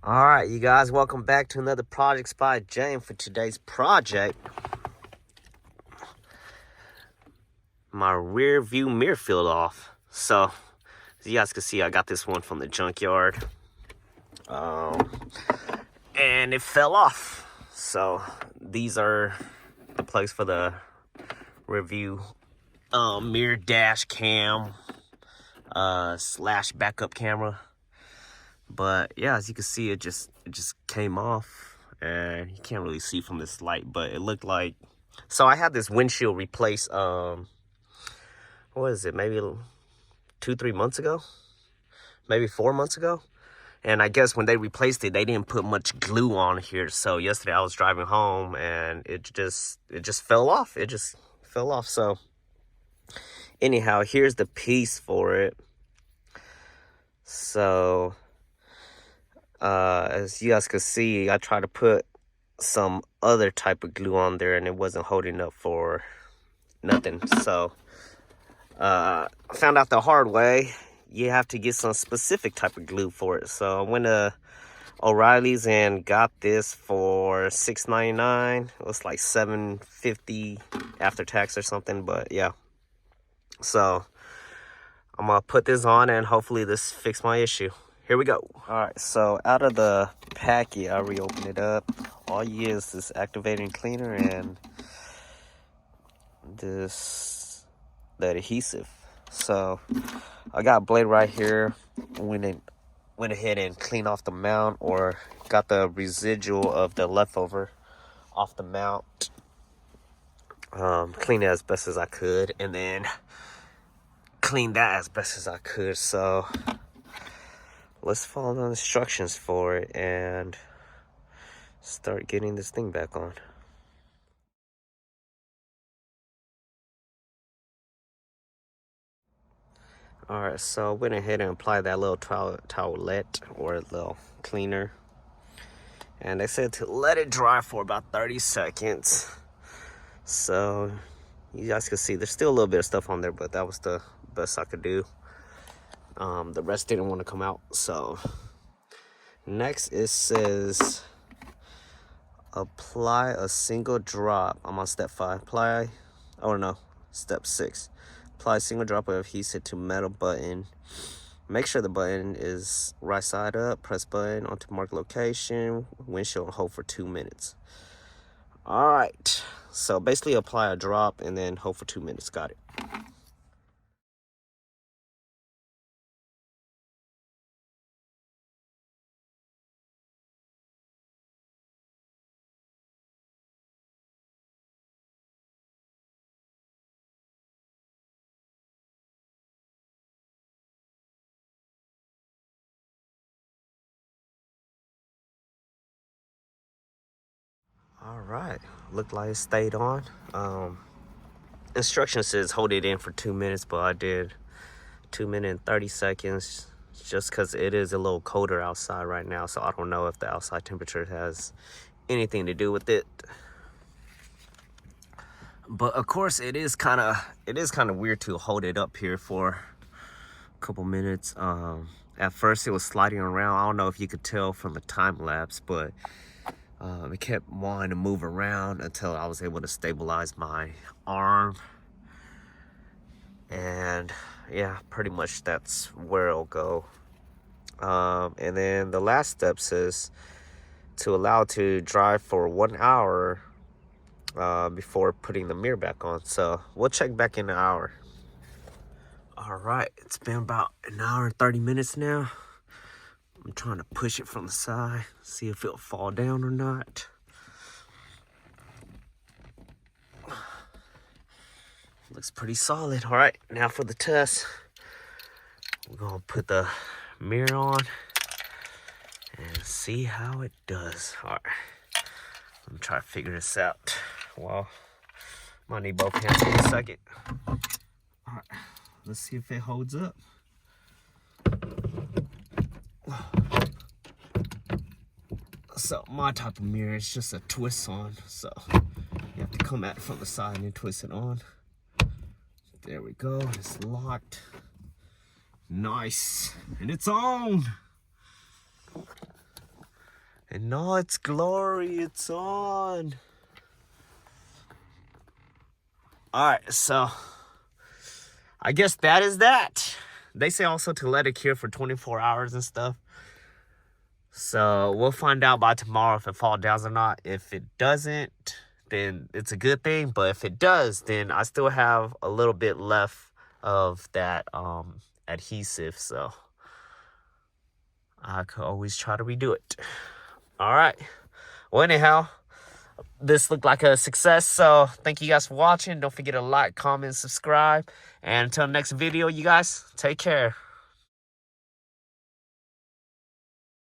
All right, you guys, welcome back to another Project by James. For today's project, my rear view mirror fell off. So, as you guys can see, I got this one from the junkyard. And it fell off. So, these are the plugs for the rear view mirror dash cam slash backup camera. But yeah, as you can see, it just came off, and you can't really see from this light, but it looked like, so I had this windshield replaced what is it, maybe 2-3 months ago, maybe 4 months ago. And I guess when they replaced it, they didn't put much glue on here. So yesterday I was driving home and it just fell off. It just fell off. So anyhow, here's the piece for it. So as you guys can see, I tried to put some other type of glue on there and it wasn't holding up for nothing. So I found out the hard way. You have to get some specific type of glue for it. So I went to O'Reilly's and got this for $6.99. It was like $7.50 after tax or something, but yeah. So I'm gonna put this on and hopefully this fix my issue. Here we go. All right, so out of the packet, I reopened it up. All you use is this activating cleaner and the adhesive. So I got a blade right here. Went ahead and cleaned off the mount, or got the residual of the leftover off the mount. Cleaned it as best as I could, and then cleaned that as best as I could. So let's follow the instructions for it and start getting this thing back on. Alright, so I went ahead and applied that little towelette or a little cleaner. And they said to let it dry for about 30 seconds. So you guys can see there's still a little bit of stuff on there, but that was the best I could do. The rest didn't want to come out. So next it says apply a single drop. I'm on step 5. Step 6. Apply a single drop of adhesive to metal button. Make sure the button is right side up. Press button onto marked location. Windshield and hold for 2 minutes. All right. So basically apply a drop and then hold for 2 minutes. Got it. All right. Looked like it stayed on. Instruction says hold it in for 2 minutes, but I did 2 minutes and 30 seconds just because it is a little colder outside right now. So I don't know if the outside temperature has anything to do with it. But of course it is kind of weird to hold it up here for a couple minutes. At first it was sliding around. I don't know if you could tell from the time lapse, but it kept wanting to move around until I was able to stabilize my arm. And yeah, pretty much that's where it'll go. And then the last step says to allow it to dry for 1 hour before putting the mirror back on. So we'll check back in an hour. All right, it's been about an hour and 30 minutes now. I'm trying to push it from the side, see if it'll fall down or not. Looks pretty solid. All right, now for the test. We're gonna put the mirror on and see how it does. All right, I'm trying to figure this out. Well, I might need both hands for a second. All right, let's see if it holds up. So my type of mirror is just a twist on, so you have to come at it from the side and then twist it on. There we go, it's locked. Nice, and it's on. And all its glory, it's on. Alright, so I guess that is that. They say also to let it cure for 24 hours and stuff. So we'll find out by tomorrow if it falls down or not. If it doesn't, then it's a good thing. But if it does, then I still have a little bit left of that adhesive. So I could always try to redo it. All right. Well, anyhow, this looked like a success. So thank you guys for watching. Don't forget to like, comment, subscribe. And until next video, you guys, take care.